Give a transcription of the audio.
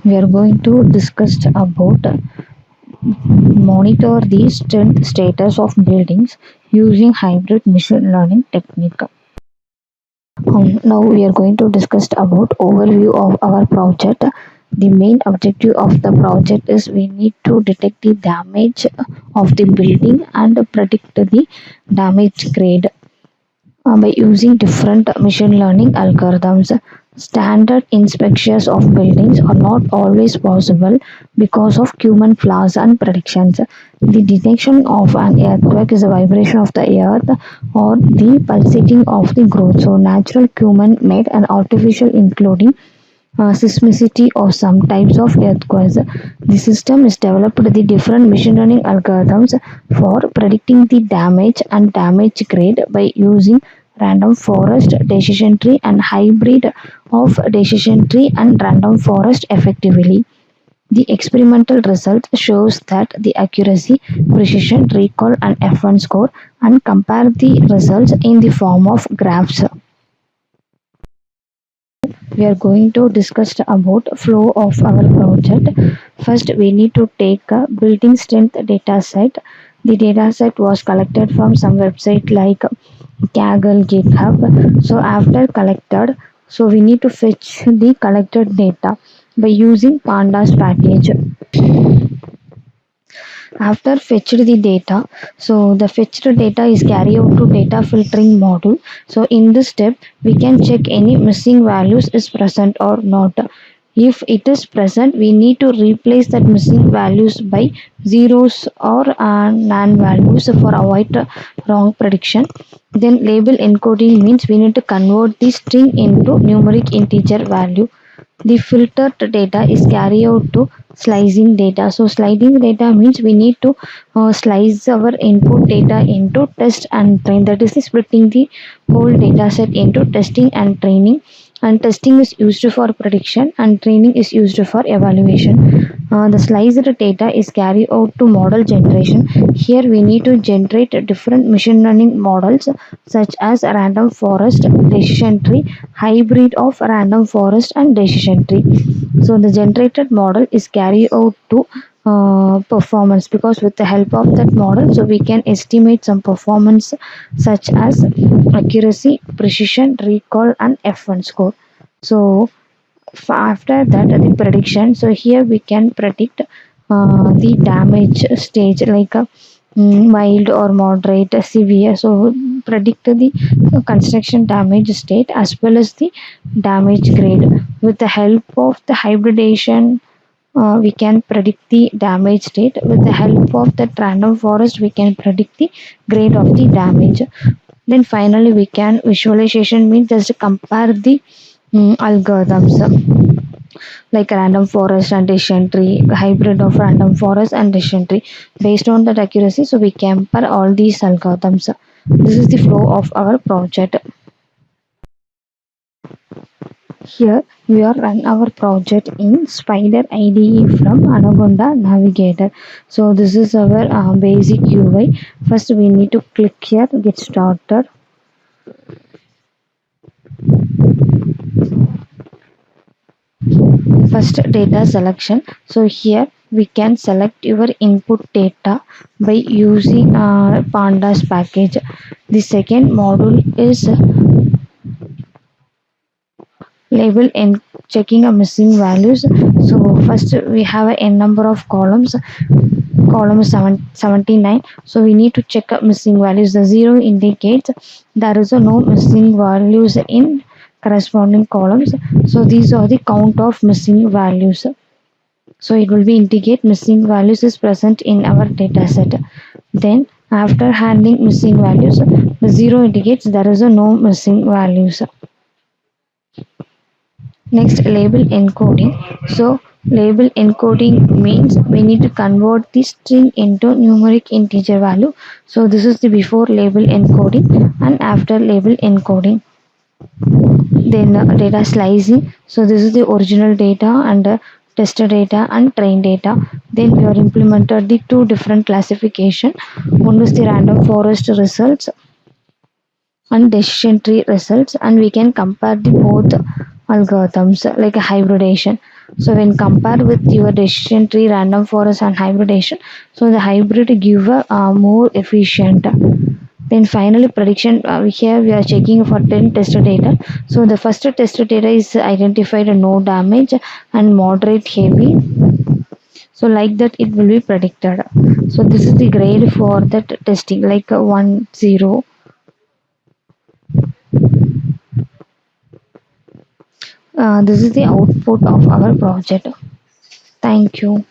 we are going to discuss about monitor the strength status of buildings using hybrid machine learning technique. Now we are going to discuss about overview of our project. The main objective of the project is we need to detect the damage of the building and predict the damage grade by using different machine learning algorithms. Standard inspections of buildings are not always possible because of human flaws and predictions. The detection of an earthquake is a vibration of the earth or the pulsating of the growth. So, natural human made and artificial, including seismicity of some types of earthquakes. The system is developed the different machine learning algorithms for predicting the damage and damage grade by using random forest decision tree and hybrid of decision tree and random forest effectively. The experimental result shows that the accuracy, precision, recall and F1 score and compare the results in the form of graphs. We are going to discuss about flow of our project. First, we need to take a building strength data set. The data set was collected from some website like Kaggle, GitHub. So after collected, so we need to fetch the collected data by using pandas package. After fetched the data, so the fetched data is carried out to data filtering module. So in this step, we can check any missing values is present or not. If it is present, we need to replace that missing values by zeros or non-values for avoid wrong prediction. Then label encoding means we need to convert the string into numeric integer value. The filtered data is carried out to slicing data. So slicing data means we need to slice our input data into test and train. That is splitting the whole data set into testing and training. And testing is used for prediction and training is used for evaluation. The sliced data is carried out to model generation. Here we need to generate different machine learning models such as random forest, decision tree, hybrid of random forest and decision tree. So the generated model is carried out to performance, because with the help of that model, so we can estimate some performance such as accuracy, precision, recall and F1 score. So after that the prediction, so here we can predict the damage stage like a mild or moderate, severe. So predict the construction damage state as well as the damage grade. With the help of the hybridization, we can predict the damage state. With the help of that random forest, we can predict the grade of the damage. Then finally we can visualization means just compare the algorithms like random forest and decision tree, hybrid of random forest and decision tree. Based on that accuracy, so we compare all these algorithms. This is the flow of our project. Here we are run our project in Spider IDE from Anaconda Navigator. So this is our basic UI. First we need to click here, get started. First data selection. So here we can select your input data by using pandas package. The second module is label and checking a missing values. So first we have a n number of columns. Column is 79. So we need to check up missing values. The 0 indicates there is no missing values in corresponding columns. So these are the count of missing values. So it will be indicate missing values is present in our data set. Then after handling missing values, the 0 indicates there is no missing values. Next, label encoding. So label encoding means we need to convert the string into numeric integer value. So this is the before label encoding and after label encoding. Then data slicing. So this is the original data and test data and train data. Then we are implemented the two different classification. One is the random forest results and decision tree results, and we can compare the both algorithms like a hybridization. So when compared with your decision tree, random forest and hybridation, so the hybrid give a more efficient. Then finally prediction, here we are checking for 10 test data. So the first test data is identified no damage and moderate heavy. So like that it will be predicted. So this is the grade for that testing, like 1 0. This is the output of our project. Thank you.